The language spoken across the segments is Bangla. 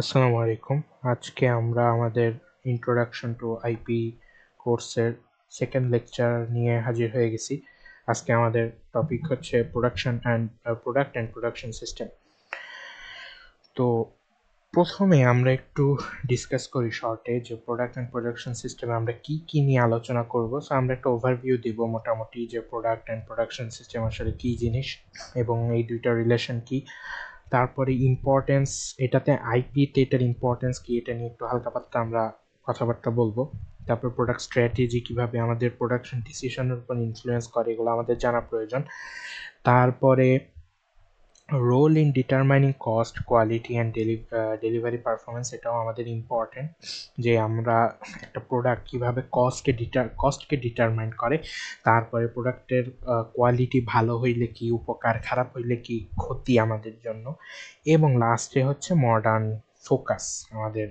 আসসালামু আলাইকুম। আজকে আমরা আমাদের ইন্ট্রোডাকশন টু আইপি কোর্সের সেকেন্ড লেকচার নিয়ে হাজির হয়ে গেছি। আজকে আমাদের টপিক হচ্ছে প্রোডাক্ট অ্যান্ড প্রোডাকশন সিস্টেম। তো প্রথমে আমরা একটু ডিসকাস করি শর্টে যে প্রোডাক্ট অ্যান্ড প্রোডাকশন সিস্টেমে আমরা কি কি নিয়ে আলোচনা করব। সো আমরা একটা ওভারভিউ দিব মোটামুটি যে প্রোডাক্ট অ্যান্ড প্রোডাকশন সিস্টেম আসলে কি জিনিস এবং এই দুইটার রিলেশন কি। তারপরে ইম্পর্টেন্স, এটাতে আইপিতে এটার ইম্পর্টেন্স কি এটা নিয়ে একটু হালকা পাতলা আমরা কথাবার্তা বলবো। তারপর প্রোডাক্ট স্ট্র্যাটেজি কিভাবে আমাদের প্রোডাকশন ডিসিশনের উপর ইনফ্লুয়েন্স করে এগুলো আমাদের জানা প্রয়োজন। তারপরে role in determining cost, quality and delivery performance, এটাও আমাদের ইম্পর্টেন্ট যে আমরা একটা প্রোডাক্ট কীভাবে কস্টকে ডিটারমাইন করে। তারপরে প্রোডাক্টের কোয়ালিটি ভালো হইলে কি উপকার, খারাপ হইলে কি ক্ষতি আমাদের জন্য। এবং লাস্টে হচ্ছে মডার্ন ফোকাস, আমাদের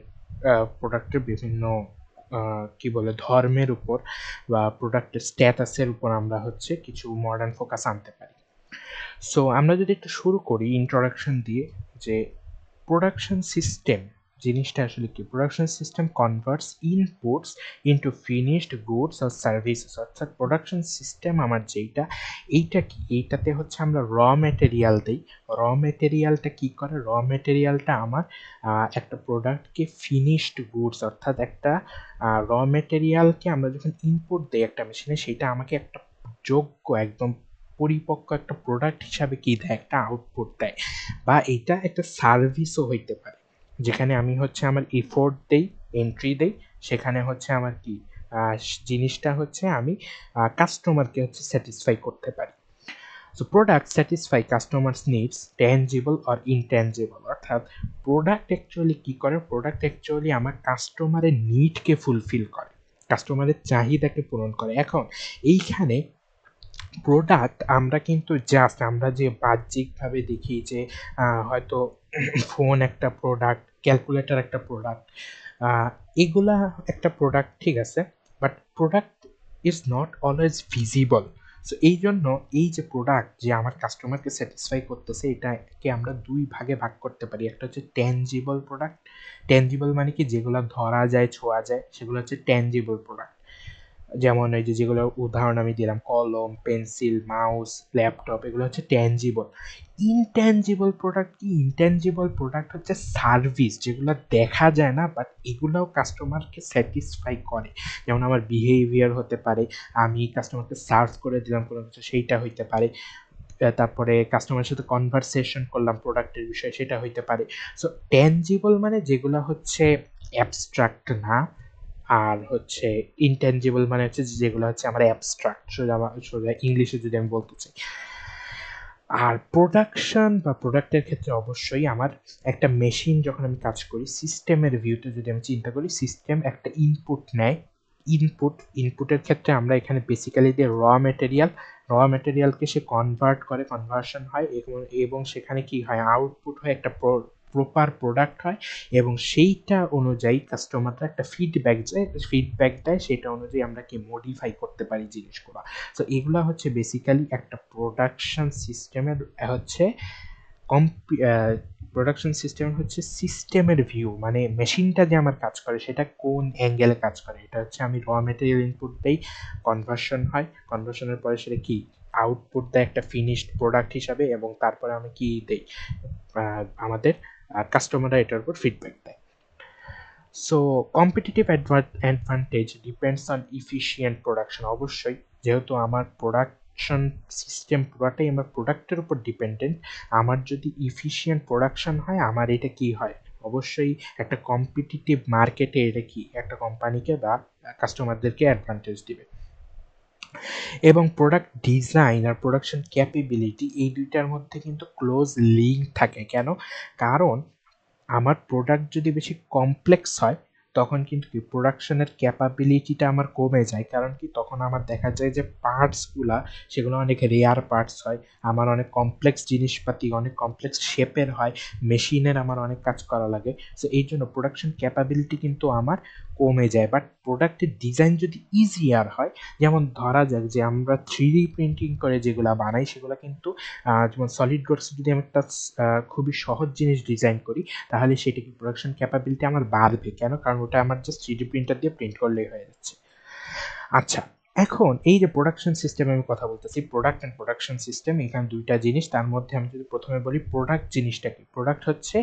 প্রোডাক্টের বিভিন্ন কি বলে ধর্মের উপর বা প্রোডাক্টের স্ট্যাটাসের উপর আমরা হচ্ছে কিছু মডার্ন ফোকাস আনতে পারি। সো আমরা যদি একটু শুরু করি ইন্ট্রোডাকশন দিয়ে, যে প্রোডাকশন সিস্টেম জিনিসটা আসলে কি। Production system converts inputs into finished goods আর সার্ভিসেস। অর্থাৎ প্রোডাকশন সিস্টেম আমার যেইটা, এইটা কি, এইটাতে হচ্ছে আমরা র মেটেরিয়াল দিই। র মেটেরিয়ালটা কি করে, র মেটেরিয়ালটা আমার একটা প্রোডাক্টকে ফিনিশড গুডস, অর্থাৎ একটা র মেটেরিয়ালকে আমরা যখন ইনপুট দিই একটা মেশিনে, সেটা আমাকে একটা যোগ্য একদম পরিপক্ক একটা প্রোডাক্ট হিসাবে কি দেয়, একটা আউটপুট দেয়। বা এটা একটা সার্ভিসও হইতে পারে, যেখানে আমি হচ্ছে আমার এফোর্ট দেই, এন্ট্রি দেই, সেখানে হচ্ছে আমার কি জিনিসটা হচ্ছে আমি কাস্টমারকে হচ্ছে স্যাটিসফাই করতে পারি। So product satisfy customers needs, tangible or intangible. অর্থাৎ প্রোডাক্ট অ্যাকচুয়ালি কি করে, প্রোডাক্ট অ্যাকচুয়ালি আমার কাস্টমারের নিডকে ফুলফিল করে, কাস্টমারের চাহিদাকে পূরণ করে। এখন এইখানে প্রোডাক্ট আমরা কিন্তু জাস্ট আমরা যে বাহ্যিকভাবে দেখি যে হয়তো ফোন একটা প্রোডাক্ট, ক্যালকুলেটর একটা প্রোডাক্ট, এগুলা একটা প্রোডাক্ট, ঠিক আছে, but product is not always visible. So এই জন্য এই যে প্রোডাক্ট যে আমার কাস্টমারকে স্যাটিসফাই করতেছে, এটাকে আমরা দুই ভাগে ভাগ করতে পারি। একটা হচ্ছে ট্যাঞ্জিবল প্রোডাক্ট। ট্যাঞ্জিবল মানে কি, যেগুলো ধরা যায়, ছোঁয়া যায়, সেগুলো হচ্ছে ট্যাঞ্জিবল প্রোডাক্ট। যেমন এই যে যেগুলো উদাহরণ আমি দিলাম, কলম, পেন্সিল, মাউস, ল্যাপটপ, এগুলো হচ্ছে ট্যাঞ্জিবল। ইনট্যাঞ্জিবল প্রোডাক্ট কি, ইনট্যাঞ্জিবল প্রোডাক্ট হচ্ছে সার্ভিস, যেগুলো দেখা যায় না বাট এগুলোও কাস্টমারকে স্যাটিসফাই করে। যেমন আমার বিহেভিয়ার হতে পারে, আমি কাস্টমারকে সার্ভ করে দিলাম কোনো কিছু, সেইটা হইতে পারে। তারপরে কাস্টমারের সাথে কনভারসেশন করলাম প্রোডাক্টের বিষয়ে, সেটা হইতে পারে। সো ট্যাঞ্জিবল মানে যেগুলো হচ্ছে অ্যাবস্ট্রাক্ট না, আর হচ্ছে ইনট্যাঞ্জিবল মানে হচ্ছে যেগুলো হচ্ছে আমার অ্যাবস্ট্রাক্ট, সোজা ইংলিশে যদি আমি বলতে চাই। আর প্রোডাকশন বা প্রোডাক্টের ক্ষেত্রে অবশ্যই আমার একটা মেশিন যখন আমি কাজ করি, সিস্টেমের ভিউতে যদি আমি চিন্তা করি, সিস্টেম একটা ইনপুট নেয়। ইনপুটের ক্ষেত্রে আমরা এখানে বেসিক্যালি যে র মেটেরিয়ালকে সে কনভার্ট করে, কনভার্সন হয়, এবং সেখানে কি হয়, আউটপুট হয়, একটা প্রপার প্রোডাক্ট হয়। এবং সেইটা অনুযায়ী কাস্টমাররা একটা ফিডব্যাক দেয়, সেটা অনুযায়ী আমরা কি মডিফাই করতে পারি জিনিসগুলো। তো এগুলা হচ্ছে বেসিক্যালি একটা প্রোডাকশন সিস্টেমের হচ্ছে প্রোডাকশন সিস্টেম হচ্ছে সিস্টেমের ভিউ, মানে মেশিনটা যে আমার কাজ করে সেটা কোন অ্যাঙ্গেলে কাজ করে। এটা হচ্ছে আমি র মেটেরিয়াল ইনপুট দেই, কনভার্সন হয়, কনভার্সনের পরে সেটা কি আউটপুট দেয় একটা ফিনিশড প্রোডাক্ট হিসাবে, এবং তারপরে আমি কি দেই, আমাদের কাস্টমাররা এটার উপর ফিডব্যাক দেয়। So competitive advantage depends on efficient production. অবশ্যই যেহেতু আমার প্রোডাকশন সিস্টেম পুরোটাই আমার প্রোডাক্টের উপর ডিপেন্ডেন্ট, আমার যদি ইফিশিয়েন্ট প্রোডাকশন হয়, আমার এটা কি হয়, অবশ্যই একটা কম্পিটিটিভ মার্কেটে এটা কি একটা কোম্পানিকে বা কাস্টমারদেরকে অ্যাডভান্টেজ দিবে। এবং প্রোডাক্ট ডিজাইন আর প্রোডাকশন ক্যাপাবিলিটি, এই দুইটার মধ্যে কিন্তু ক্লোজ লিঙ্ক থাকে। কেন? কারণ আমার প্রোডাক্ট যদি বেশি কমপ্লেক্স হয়, তখন কিন্তু কি প্রোডাকশনের ক্যাপাবিলিটিটা আমার কমে যায়। কারণ কি তখন আমার দেখা যায় যে পার্টসগুলা সেগুলো অনেক রেয়ার পার্টস হয়, আমার অনেক কমপ্লেক্স জিনিসপাতি, অনেক কমপ্লেক্স শেপের হয়, মেশিনের আমার অনেক কাজ করা লাগে। সো এই জন্য প্রোডাকশন ক্যাপাবিলিটি কিন্তু আমার কমে যায়। বাট প্রোডাক্টের ডিজাইন যদি ইজিয়ার হয়, যেমন ধরা যাক যে আমরা 3D প্রিন্টিং করে যেগুলো বানাই সেগুলো কিন্তু যেমন সলিড ওয়ার্কস যদি আমি একটা খুবই সহজ জিনিস ডিজাইন করি, তাহলে সেটা কি প্রোডাকশন ক্যাপাবিলিটি আমার বাড়বে। কেন? কারণ ওটা আমার জাস্ট 3D প্রিন্টার দিয়ে প্রিন্ট করলেই হয়ে যাচ্ছে। আচ্ছা, এখন এই যে প্রোডাকশন সিস্টেম আমি কথা বলতেছি, প্রোডাক্ট অ্যান্ড প্রোডাকশন সিস্টেম, এখানে দুইটা জিনিস। তার মধ্যে আমি যদি প্রথমে বলি প্রোডাক্ট জিনিসটা কি। প্রোডাক্ট হচ্ছে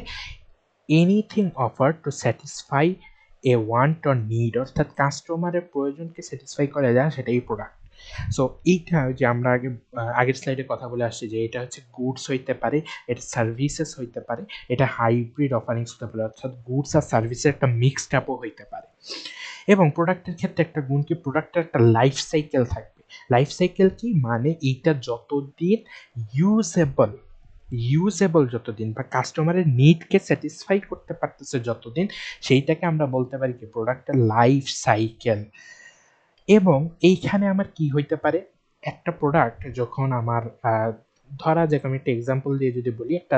anything offer to satisfy A want or need, অর্থাৎ কাস্টমারের প্রয়োজনকে স্যাটিসফাই করা যায় সেটাই প্রোডাক্ট। সো এইটা যে আমরা আগের স্লাইডে কথা বলে আসছি যে এটা হচ্ছে গুডস হইতে পারে, এটা সার্ভিসেস হইতে পারে, এটা হাইব্রিড অফারিংস হতে পারে, অর্থাৎ গুডস আর সার্ভিসের একটা মিক্সড আপও হইতে পারে। এবং প্রোডাক্টের ক্ষেত্রে একটা গুণ কি, প্রোডাক্টের একটা লাইফ সাইকেল থাকবে। লাইফ সাইকেল কি মানে, এইটা যতদিন ইউজেবল ইউজেবল যতদিন বা কাস্টমারের নিডকে স্যাটিসফাই করতে পারতেছে যতদিন, সেইটাকে আমরা বলতে পারি কি প্রোডাক্টের লাইফ সাইকেল। এবং এইখানে আমার কি হইতে পারে, একটা প্রোডাক্ট যখন আমার ধরা যাক, আমি একটা এক্সাম্পল দিয়ে যদি বলি, একটা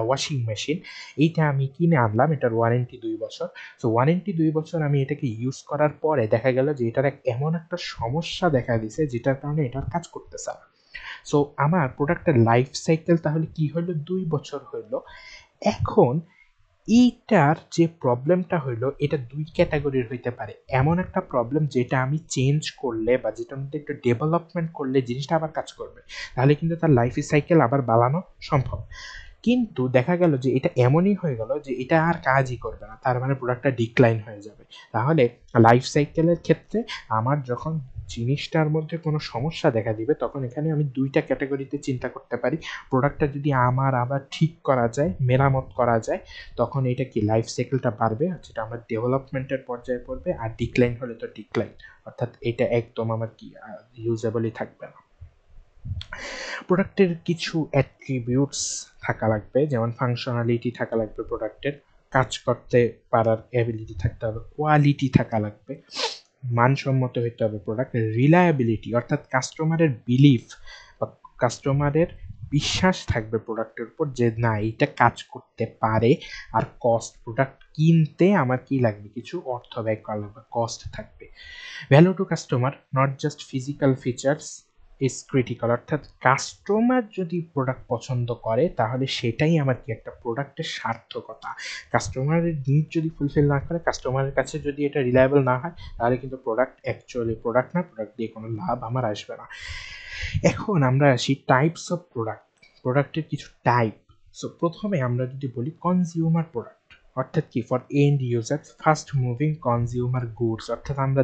ওয়াশিং মেশিন, এইটা আমি কিনে আনলাম, এটার ওয়ারেন্টি 2 বছর। সো ওয়ারেন্টি 2 বছর আমি এটাকে ইউজ করার পরে দেখা গেল যে এটার এমন একটা সমস্যা দেখা দিছে যেটার কারণে এটার কাজ করতেছে না। সো আমার প্রোডাক্টের লাইফ সাইকেল তাহলে কি হলো, 2 বছর হইলো। এখন এইটার যে প্রবলেমটা হইলো, এটা 2 ক্যাটাগরির হইতে পারে। এমন একটা প্রবলেম যেটা আমি চেঞ্জ করলে বা যেটার মধ্যে একটু ডেভেলপমেন্ট করলে জিনিসটা আবার কাজ করবে, তাহলে কিন্তু তার লাইফ সাইকেল আবার বাড়ানো সম্ভব। কিন্তু দেখা গেল যে এটা এমনই হয়ে গেল যে এটা আর কাজই করবে না, তার মানে প্রোডাক্টটা ডিক্লাইন হয়ে যাবে। তাহলে লাইফ সাইকেলের ক্ষেত্রে আমার যখন জিনিসটার মধ্যে কোনো সমস্যা দেখা দিবে, তখন এখানে আমি 2টা ক্যাটাগরিতে চিন্তা করতে পারি। প্রোডাক্টটা যদি আমার আবার ঠিক করা যায়, মেরামত করা যায়, তখন এটা কি লাইফ সাইকেলটা বাড়বে, যেটা আমার ডেভেলপমেন্টের পর্যায়ে পড়বে। আর ডিক্লাইন হলে তো ডিক্লাইন, অর্থাৎ এটা একদম আমার কি ইউজেবলই থাকবে না। প্রোডাক্টের কিছু অ্যাট্রিবিউটস থাকা লাগবে, যেমন ফাংশনালিটি থাকা লাগবে, প্রোডাক্টের কাজ করতে পারার অ্যাবিলিটি থাকতে হবে, কোয়ালিটি থাকা লাগবে, মানসম্মত হইতে হবে প্রোডাক্ট, রিলায়েবিলিটি অর্থাৎ কাস্টমারের বিলিফ বা কাস্টমারের বিশ্বাস থাকবে প্রোডাক্টের উপর যে না এটা কাজ করতে পারে। আর কস্ট, প্রোডাক্ট কিনতে আমার কি লাগবে, কিছু অর্থ ব্যয় করা লাগবে, কস্ট থাকবে। Value to customer, not just physical features is critical, অর্থাৎ কাস্টমার যদি প্রোডাক্ট পছন্দ করে তাহলে সেটাই আমার কি একটা প্রোডাক্টের সার্থকতা। কাস্টমারের নিড যদি ফুলফিল না করে, কাস্টমারের কাছে যদি এটা রিলায়েবল না হয়, তাহলে কিন্তু প্রোডাক্ট অ্যাকচুয়ালি প্রোডাক্ট না, প্রোডাক্ট দিয়ে কোনো লাভ আমার আসবে না। এখন আমরা আসি টাইপস অফ প্রোডাক্ট, প্রোডাক্টের কিছু টাইপ। সো প্রথমে আমরা যদি বলি কনজিউমার প্রোডাক্ট, অর্থাৎ কি for and user, fast moving consumer goods, অর্থাৎ আমরা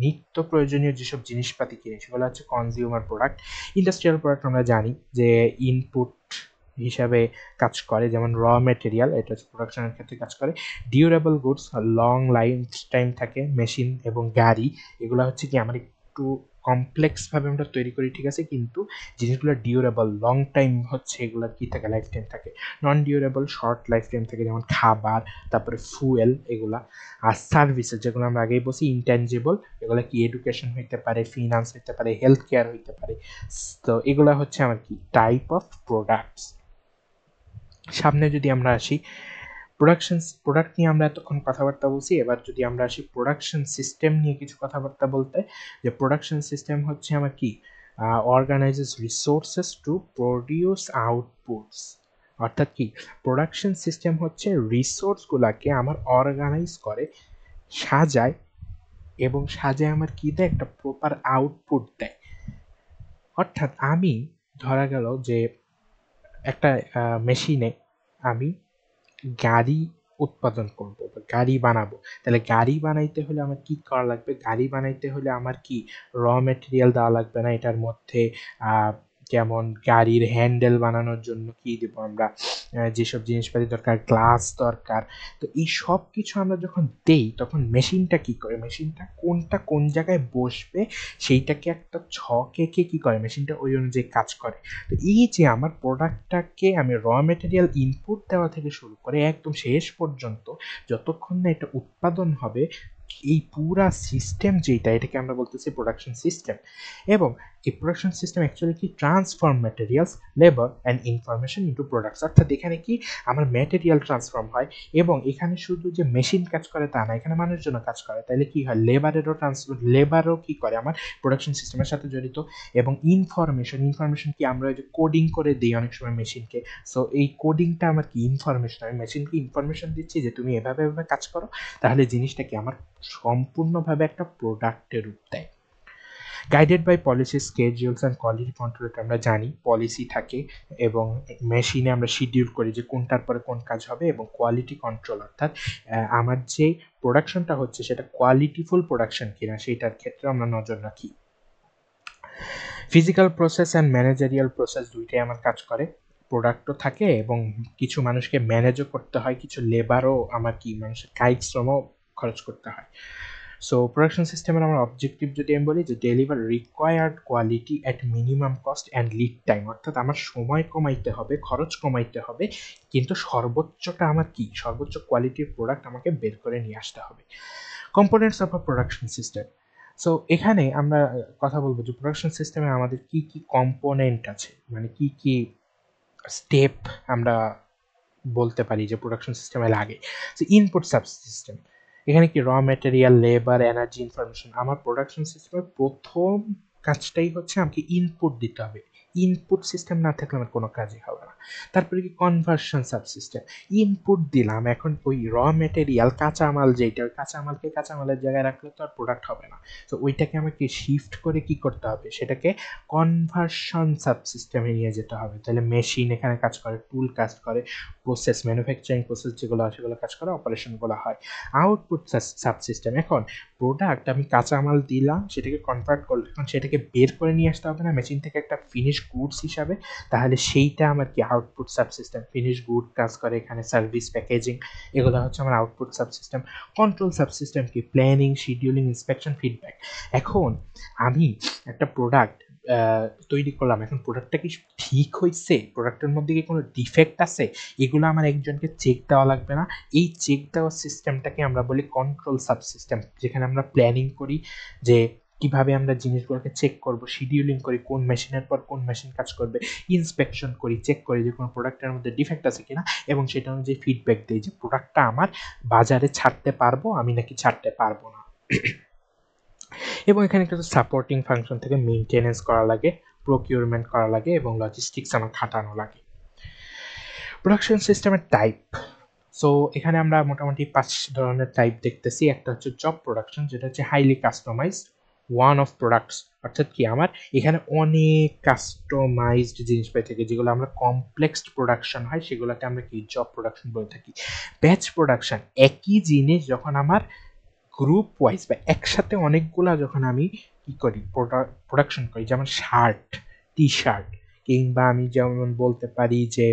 নিত্য প্রয়োজনীয় যেসব জিনিসপাতি কিনি সেগুলো হচ্ছে কনজিউমার প্রোডাক্ট। ইন্ডাস্ট্রিয়াল প্রোডাক্ট আমরা জানি যে ইনপুট হিসাবে কাজ করে, যেমন র মেটেরিয়াল, এটা হচ্ছে প্রোডাকশনের ক্ষেত্রে কাজ করে। Durable goods, long life time থাকে, মেশিন এবং গাড়ি, এগুলো হচ্ছে কি আমরা একটু কমপ্লেক্সভাবে আমরা তৈরি করি, ঠিক আছে, কিন্তু জিনিসগুলো ডিউরেবল, লং টাইম হচ্ছে এগুলোর কি থাকে, লাইফ টাইম থাকে। নন ডিউরেবল, শর্ট লাইফ টাইম থাকে, যেমন খাবার, তারপরে ফুয়েল, এগুলা। আর সার্ভিসেস যেগুলো আমরা আগেই বলছি ইনট্যাঞ্জিবল, এগুলো কি এডুকেশন হইতে পারে, ফিনান্স হইতে পারে, হেলথ কেয়ার হইতে পারে। তো এগুলো হচ্ছে আমার কি টাইপ অফ প্রোডাক্টস। সামনে যদি আমরা আসি, প্রোডাক্ট নিয়ে আমরা এতক্ষণ কথাবার্তা বলছি, এবার যদি আমরা আসি প্রোডাকশন সিস্টেম নিয়ে কিছু কথাবার্তা বলতে, যে প্রোডাকশন সিস্টেম হচ্ছে আমার কি organises resources to produce outputs, অর্থাৎ কি প্রোডাকশন সিস্টেম হচ্ছে রিসোর্সগুলোকে আমার অর্গানাইজ করে, সাজায়, এবং সাজায় আমার কি দেয়, একটা প্রপার আউটপুট দেয়। অর্থাৎ আমি ধরা গেল যে একটা মেশিনে আমি গাড়ি উৎপাদন করব বা গাড়ি বানাবো, তাহলে গাড়ি বানাইতে হলে আমার কি করা লাগবে, গাড়ি বানাইতে হলে আমার কি র মেটেরিয়াল দেওয়া লাগবে না, এটার মধ্যে যেমন গাড়ির হ্যান্ডেল বানানোর জন্য কি দেব আমরা, যেসব জিনিসপাতি দরকার, গ্লাস দরকার। তো এই সব কিছু আমরা যখন দেই তখন মেশিনটা কি করে, মেশিনটা কোনটা কোন জায়গায় বসবে সেইটাকে একটা ছক এঁকে কি করে মেশিনটা ওই অনুযায়ী কাজ করে। তো এই যে আমার প্রোডাক্টটাকে আমি র মেটেরিয়াল ইনপুট দেওয়া থেকে শুরু করে একদম শেষ পর্যন্ত যতক্ষণ না এটা উৎপাদন হবে, এই পুরা সিস্টেম যেটা, এটাকে আমরা বলতেছি প্রোডাকশন সিস্টেম। এবং এই প্রোডাকশন সিস্টেম অ্যাকচুয়ালি কি transform materials, labour and information into products. অর্থাৎ এখানে কি আমার ম্যাটেরিয়াল ট্রান্সফর্ম হয়, এবং এখানে শুধু যে মেশিন কাজ করে তা না, এখানে মানুষজনও কাজ করে। তাইলে কি হয়, লেবারও কি করে আমার প্রোডাকশন সিস্টেমের সাথে জড়িত। এবং ইনফরমেশন কি, আমরা ওই যে কোডিং করে দিই অনেক সময় মেশিনকে। সো এই কোডিংটা আমার কি ইনফরমেশন, আমি মেশিনকে ইনফরমেশন দিচ্ছি যে তুমি এভাবে এভাবে কাজ করো, তাহলে জিনিসটা কি আমার সম্পূর্ণভাবে একটা প্রোডাক্টের রূপ দেয়। Guided by policy, schedules and quality control, আমরা জানি পলিসি থাকে এবং মেশিনে আমরা শিডিউল করি যে কোনটার পরে কোন কাজ হবে। এবং কোয়ালিটি কন্ট্রোল অর্থাৎ আমার যে প্রোডাকশনটা হচ্ছে সেটা কোয়ালিটিফুল প্রোডাকশন কিনা সেইটার ক্ষেত্রে আমরা নজর রাখি। Physical process and managerial process দুইটাই আমার কাজ করে। প্রোডাক্টও থাকে এবং কিছু মানুষকে ম্যানেজও করতে হয়, কিছু লেবারও আমার কি মানুষের কায়িক শ্রমও খরচ করতে হয়। সো প্রোডাকশন সিস্টেমের আমার অবজেক্টিভ যদি আমি বলি যে deliver required quality at minimum cost and lead time, অর্থাৎ আমার সময় কমাইতে হবে, খরচ কমাইতে হবে, কিন্তু সর্বোচ্চটা আমার কি, সর্বোচ্চ কোয়ালিটির প্রোডাক্ট আমাকে বের করে নিয়ে আসতে হবে। Components of a production system. So এখানে আমরা কথা বলবো যে প্রোডাকশন সিস্টেমে আমাদের কি কি কম্পোনেন্ট আছে, মানে কি কি স্টেপ আমরা বলতে পারি যে প্রোডাকশন সিস্টেমে লাগে। সো ইনপুট সাবসিস্টেম, এখানে কি র মেটেরিয়াল, লেবার, এনার্জি, ইনফরমেশন। আমার প্রোডাকশন সিস্টেমের প্রথম কাজটাই হচ্ছে আমাকে ইনপুট দিতে হবে। ইনপুট সিস্টেম না থাকলে আমার কোনো কাজই হবে না। তারপরে কি কনভার্সন সাবসিস্টেম, ইনপুট দিলাম, এখন ওই র মেটেরিয়াল কাঁচামাল যেটা, ওই কাঁচামালকে কাঁচামালের জায়গায় রাখলে তো আর প্রোডাক্ট হবে না। তো ওইটাকে আমাকে শিফট করে কি করতে হবে, সেটাকে কনভার্সন সাবসিস্টেমে নিয়ে যেতে হবে। তাহলে মেশিন এখানে কাজ করে, টুল কাজ করে, প্রসেস, ম্যানুফ্যাকচারিং প্রসেস যেগুলো আছে সেগুলো কাজ করে, অপারেশনগুলো হয়। আউটপুট সাবসিস্টেম, এখন প্রোডাক্ট আমি কাঁচামাল দিলাম, সেটাকে কনভার্ট করলে এখন সেটাকে বের করে নিয়ে আসতে হবে না মেশিন থেকে একটা ফিনিশ গুডস হিসাবে, তাহলে সেইটা আমার কি আউটপুট সাবসিস্টেম। ফিনিশ গুড কাজ করে এখানে সার্ভিস, প্যাকেজিং, এগুলো হচ্ছে আমার আউটপুট সাবসিস্টেম। কন্ট্রোল সাবসিস্টেম কি, প্ল্যানিং, শিডিউলিং, ইন্সপেকশন, ফিডব্যাক। এখন আমি একটা প্রোডাক্ট তৈরি করলাম, এখন প্রোডাক্টটা কি ঠিক হয়েছে, প্রোডাক্টের মধ্যে কি কোনো ডিফেক্ট আছে, এগুলো আমার একজনকে চেক দেওয়া লাগবে না। এই চেক দেওয়ার সিস্টেমটাকে আমরা বলি কন্ট্রোল সাবসিস্টেম, যেখানে আমরা প্ল্যানিং করি যে কিভাবে আমরা জিনিসগুলোকে চেক করব, শিডিউলিং করি কোন মেশিনের পর কোন মেশিন কাজ করবে, ইন্সপেকশন করি, চেক করি যে কোনো প্রোডাক্টের মধ্যে ডিফেক্ট আছে কিনা, এবং সেটা অনুযায়ী ফিডব্যাক দিই যে প্রোডাক্টটা আমার বাজারে ছাড়তে পারবো আমি নাকি ছাড়তে পারবো না। এবং এখানে কিছু সাপোর্টিং ফাংশন থেকে মেইনটেনেন্স করা লাগে, প্রকিউরমেন্ট করা লাগে, এবং লজিস্টিক্স আমার খাটানো লাগে। প্রোডাকশন সিস্টেমের টাইপ। সো এখানে আমরা মোটামুটি 5 ধরনের টাইপ দেখতেছি। একটা হচ্ছে জব প্রোডাকশন, যেটা হচ্ছে highly customized one of products, অর্থাৎ কি আমার এখানে অনেক কাস্টমাইজড জিনিস পেয়ে থাকি, যেগুলো আমরা কমপ্লেক্স প্রোডাকশন হয় সেগুলোকে আমরা কি জব প্রোডাকশন বলে থাকি। ব্যাচ প্রোডাকশন, একই জিনিস যখন আমার গ্রুপ ওয়াইজ বা একসাথে অনেকগুলা যখন আমি কি করি প্রোডাকশন করি, যেমন শার্ট, টি শার্ট, কিংবা আমি যেমন বলতে পারি যে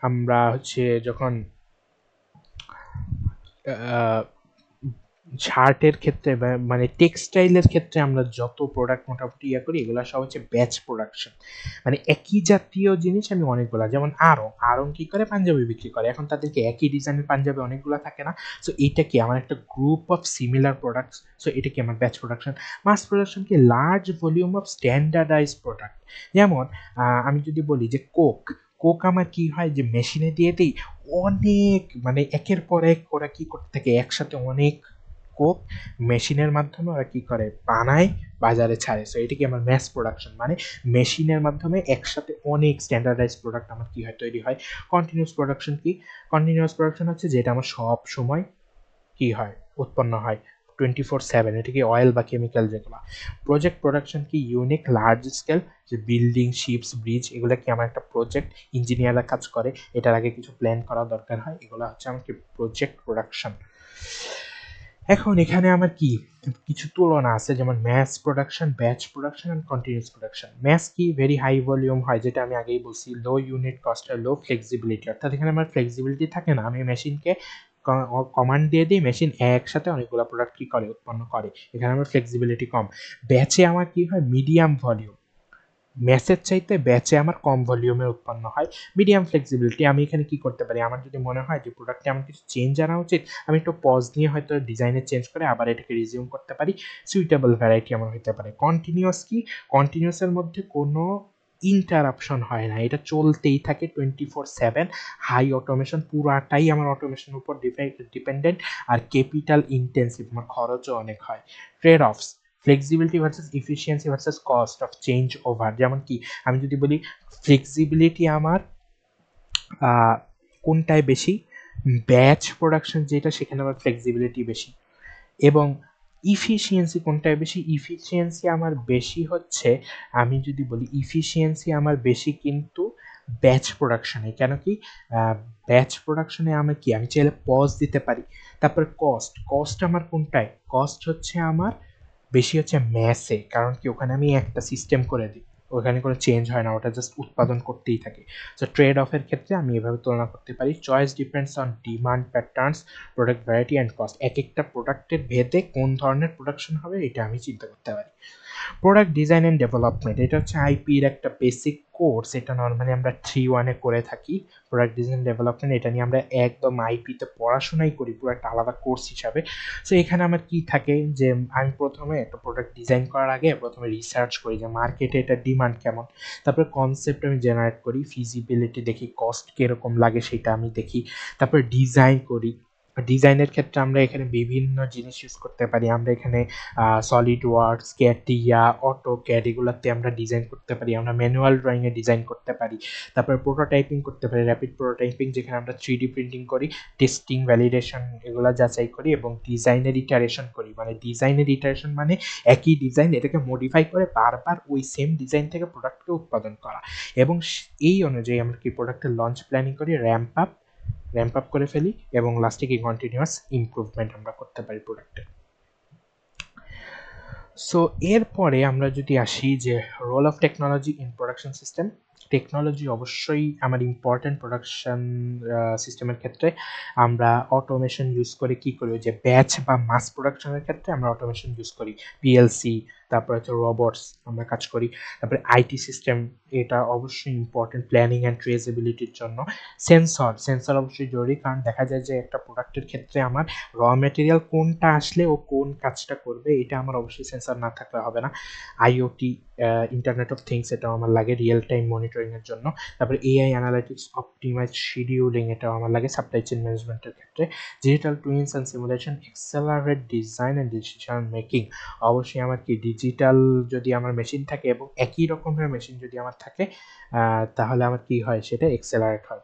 আমরা হচ্ছে যখন শার্টের ক্ষেত্রে মানে টেক্সটাইলের ক্ষেত্রে আমরা যত প্রোডাক্ট মোটামুটি করি, এগুলো সব হচ্ছে ব্যাচ প্রোডাকশন। মানে একই জাতীয় জিনিস আমি অনেকগুলা, যেমন আরং কি করে, পাঞ্জাবি বিক্রি করে, এখন তাদেরকে একই ডিজাইনের পাঞ্জাবি অনেকগুলো থাকে না। সো এইটা কি আমার একটা group of similar products. So এটা কি আমার ব্যাচ প্রোডাকশন। মাস প্রোডাকশন কি large volume of standardise product. যেমন আমি যদি বলি যে কোক আমার কি হয় যে মেশিনে দিয়ে দিই, অনেক মানে একের পর এক ওরা কি করতে থাকে, একসাথে অনেক কোক মেশিনের মাধ্যমে ওরা কি করে বানায়, বাজারে ছাড়ে। সো এটা কি আমার ম্যাস প্রোডাকশন, মানে মেশিনের মাধ্যমে একসাথে অনেক স্ট্যান্ডার্ডাইজ প্রোডাক্ট আমার কি হয়, তৈরি হয়। কন্টিনিউয়াস প্রোডাকশন কি, কন্টিনিউয়াস প্রোডাকশন হচ্ছে যেটা আমার সব সময় কি হয়, উৎপন্ন হয় 24/7, এটা কি অয়েল বা কেমিক্যাল যেগুলো। প্রজেক্ট প্রোডাকশন কি, ইউনিক লার্জ স্কেল, যে বিল্ডিং, শিপস, ব্রিজ, এগুলো কি আমার একটা প্রজেক্ট, ইঞ্জিনিয়াররা কাজ করে, এটার আগে কিছু প্ল্যান করা দরকার হয়, এগুলো হচ্ছে আমার কি প্রজেক্ট প্রোডাকশন। এখন এখানে আমার কি কিছু তুলনা আছে, যেমন mass production, batch production and continuous production. Mass কি ভেরি হাই ভলিউম হয়, যেটা আমি আগেই বলছি, লো ইউনিট কস্ট আর লো ফ্লেক্সিবিলিটি, অর্থাৎ এখানে আমার ফ্লেক্সিবিলিটি থাকে না, আমি মেশিনকে কমান্ড দিয়ে দিই, মেশিন একসাথে অনেকগুলো প্রোডাক্ট কি করে উৎপন্ন করে, এখানে আমার ফ্লেক্সিবিলিটি কম। ব্যাচে আমার কি হয়, মিডিয়াম ভলিউম, ম্যাসের চাইতে ব্যাচে আমার কম ভলিউমে উৎপন্ন হয়, মিডিয়াম ফ্লেক্সিবিলিটি। আমি এখানে কি করতে পারি, আমার যদি মনে হয় যে প্রোডাক্টে আমার কিছু চেঞ্জ আনা উচিত, আমি একটু পজ নিয়ে হয়তো ডিজাইনে চেঞ্জ করে আবার এটাকে রিজিউম করতে পারি, সুইটেবল ভ্যারাইটি আমার হতে পারে। কন্টিনিউয়াস কি, কন্টিনিউয়াসের মধ্যে কোনো ইন্টারাপশন হয় না, এটা চলতেই থাকে 24/7, হাই অটোমেশন, পুরাটাই আমার অটোমেশনের উপর ডিপেন্ডেন্ট, আর ক্যাপিটাল ইন্টেন্সিভ, আমার খরচও অনেক হয়। Trade offs, flexibility versus efficiency versus cost of change over. যেমন কি আমি যদি বলি ফ্লেক্সিবিলিটি আমার কোনটায় বেশি, ব্যাচ প্রোডাকশন যেটা, সেখানে আমার ফ্লেক্সিবিলিটি বেশি। এবং ইফিসিয়েন্সি কোনটায় বেশি, ইফিসিয়েন্সি আমার বেশি হচ্ছে, আমি যদি বলি ইফিসিয়েন্সি আমার বেশি কিন্তু ব্যাচ প্রোডাকশনে। কেন কি, ব্যাচ প্রোডাকশনে আমি কি, আমি চাইলে পজ দিতে পারি। তারপরে কস্ট, কস্ট আমার কোনটায়, কস্ট হচ্ছে আমার বেশি হচ্ছে ম্যাসে, কারণ কি ওখানে আমি একটা সিস্টেম করে দিই, ওখানে কোনো চেঞ্জ হয় না, ওটা জাস্ট উৎপাদন করতেই থাকে। সো ট্রেড অফের ক্ষেত্রে আমি এভাবে তুলনা করতে পারি, choice depends on demand patterns, product variety and cost. এক একটা প্রোডাক্টের ভেদে কোন ধরনের প্রোডাকশন হবে এটা আমি চিন্তা করতে পারি। প্রোডাক্ট ডিজাইন অ্যান্ড ডেভেলপমেন্ট, এটা হচ্ছে আইপির একটা বেসিক কোর্স, এটা নর্মালি আমরা 3-1-এ করে থাকি। প্রোডাক্ট ডিজাইন ডেভেলপমেন্ট, এটা নিয়ে আমরা একদম আইপিতে পড়াশোনাই করি পুরো একটা আলাদা কোর্স হিসাবে। সো এখানে আমার কি থাকে, যে আমি প্রথমে একটা প্রোডাক্ট ডিজাইন করার আগে প্রথমে রিসার্চ করি যে মার্কেটে এটার ডিমান্ড কেমন, তারপরে কনসেপ্ট আমি জেনারেট করি, ফিজিবিলিটি দেখি, কস্ট কীরকম লাগে সেটা আমি দেখি, তারপরে ডিজাইন করি। ডিজাইনের ক্ষেত্রে আমরা এখানে বিভিন্ন জিনিস ইউজ করতে পারি, আমরা এখানে সলিড ওয়ার্কস, ক্যাটিয়া, অটোক্যাড এগুলোতে আমরা ডিজাইন করতে পারি, আমরা ম্যানুয়াল ড্রয়িংয়ে ডিজাইন করতে পারি, তারপরে প্রোটোটাইপিং করতে পারি, র্যাপিড প্রোটোটাইপিং যেখানে আমরা 3D প্রিন্টিং করি, টেস্টিং, ভ্যালিডেশন এগুলো যাচাই করি, এবং ডিজাইনের ইটারেশন করি। মানে ডিজাইনের ইটারেশন মানে একই ডিজাইন এটাকে মডিফাই করে বারবার ওই সেম ডিজাইন থেকে প্রোডাক্টকে উৎপাদন করা, এবং এই অনুযায়ী আমরা কি প্রোডাক্টের লঞ্চ প্ল্যানিং করি, র্যাম্প আপ করে ফেলি, এবং লাস্টে কি কন্টিনিউয়াস ইমপ্রুভমেন্ট আমরা করতে পারি প্রোডাক্টে। সো এরপরে আমরা যদি আসি যে role of technology in production system, technology অবশ্যই আমার ইম্পর্টেন্ট প্রোডাকশন সিস্টেমের ক্ষেত্রে। আমরা অটোমেশন ইউজ করে কি করি, যে ব্যাচ বা মাস প্রোডাকশনের ক্ষেত্রে আমরা অটোমেশন ইউজ করি, পিএলসি, তারপরে হচ্ছে রোবটস আমরা কাজ করি, তারপরে আইটি সিস্টেম, এটা অবশ্যই ইম্পর্টেন্ট প্ল্যানিং অ্যান্ড ট্রেসেবিলিটির জন্য। সেন্সর অবশ্যই জরুরি, কারণ দেখা যায় যে একটা প্রোডাক্টের ক্ষেত্রে আমার র মেটেরিয়াল কোনটা আসলে ও কোন কাজটা করবে এটা আমার অবশ্যই সেন্সর না থাকলে হবে না। আইওটি, ইন্টারনেট অফ থিংস, এটাও আমার লাগে রিয়েল টাইম মনিটরিংয়ের জন্য। তারপরে এআই অ্যানালাইটিক্স, অপটিমাইজ শিডিউলিং, এটাও আমার লাগে সাপ্লাই চেইন ম্যানেজমেন্টের ক্ষেত্রে। Digital twins and simulation accelerate design and decision making, অবশ্যই আমার কি ডিজিটাল যদি আমার মেশিন থাকে এবং একই রকমের মেশিন যদি আমার থাকে, তাহলে আমার কি হয়, সেটা এক্সেলারেট হয়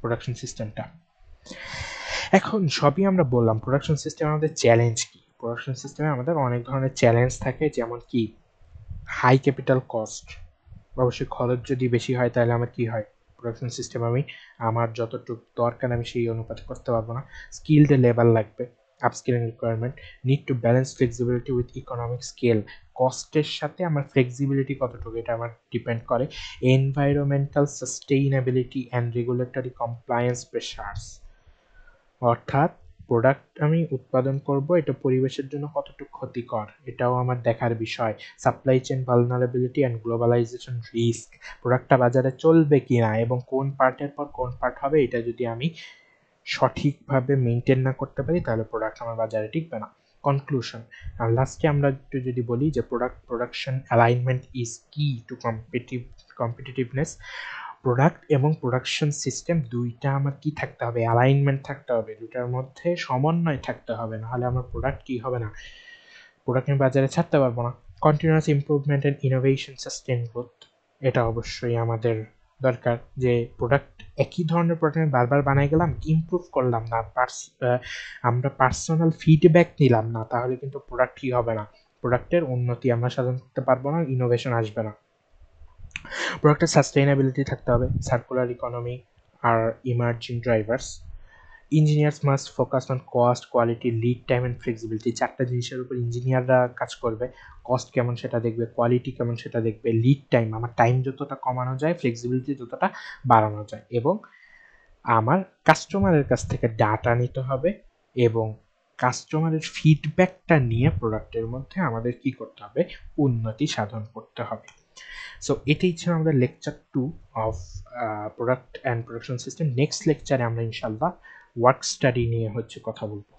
প্রোডাকশন সিস্টেমটা। এখন সবই আমরা বললাম, প্রোডাকশন সিস্টেমে আমাদের চ্যালেঞ্জ কি, প্রোডাকশন সিস্টেমে আমাদের অনেক ধরনের চ্যালেঞ্জ থাকে, যেমন কি হাই ক্যাপিটাল কস্ট, অবশ্যই খরচ যদি বেশি হয় তাহলে আমার কি হয়, প্রোডাকশন সিস্টেম আমি আমার যতটুকু দরকার আমি সেই অনুপাতে করতে পারবো না। স্কিলড লেবার লাগবে, upskilling requirement, need to balance flexibility with economic scale, কস্টের সাথে আমার ফ্লেক্সিবিলিটি কতটুকু এটা আমার ডিপেন্ড করে। Environmental sustainability and regulatory compliance pressures, অর্থাৎ প্রোডাক্ট আমি উৎপাদন করব, এটা পরিবেশের জন্য কতটুকু ক্ষতিকর এটাও আমার দেখার বিষয়। Supply chain vulnerability and globalization risk, প্রোডাক্টটা বাজারে চলবে কিনা এবং কোন পার্টের পর কোন পার্ট হবে এটা যদি আমি সঠিকভাবে মেনটেন না করতে পারি তাহলে প্রোডাক্ট আমার বাজারে টিকবে না। কনক্লুশন, আর লাস্টে আমরা একটু যদি বলি যে প্রোডাকশন অ্যালাইনমেন্ট ইজ কি টু কম্পিটিটিভনেস। প্রোডাক্ট এবং প্রোডাকশন সিস্টেম দুইটা আমার কি থাকতে হবে, অ্যালাইনমেন্ট থাকতে হবে, দুটার মধ্যে সমন্বয় থাকতে হবে, নাহলে আমার প্রোডাক্ট কি হবে না, প্রোডাক্ট আমি বাজারে ছাড়তে পারবো না। Continuous improvement and innovation, sustain growth, এটা অবশ্যই আমাদের দরকার, যে প্রোডাক্ট একই ধরনের প্রোডাক্ট আমি বারবার বানাই গেলাম, ইমপ্রুভ করলাম না, আমরা পার্সোনাল ফিডব্যাক নিলাম না, তাহলে কিন্তু প্রোডাক্ট কি হবে না, প্রোডাক্টের উন্নতি আমরা সাধন করতে পারবো না, ইনোভেশন আসবে না। প্রোডাক্টের সাস্টেইনেবিলিটি থাকতে হবে, সার্কুলার ইকোনমি আর emerging drivers, engineers must focus on cost, quality, lead time and flexibility. চারটা জিনিসের উপর ইঞ্জিনিয়াররা কাজ করবে। কস্ট কেমন সেটা দেখবে, কোয়ালিটি কেমন সেটা দেখবে, লিড টাইম আমার টাইম যতটা কমানো যায়, ফ্লেক্সিবিলিটি যতটা বাড়ানো যায়, এবং আমার কাস্টমারের কাছ থেকে ডাটা নিতে হবে এবং কাস্টমারের ফিডব্যাকটা নিয়ে প্রোডাক্টের মধ্যে আমাদের কি করতে হবে, উন্নতি সাধন করতে হবে। সো এটাই ছিল আমাদের lecture 2 of product and production system. Next লেকচারে আমরা ইনশাল্লাহ ওয়ার্ক স্টাডি নিয়ে কথা বলবো।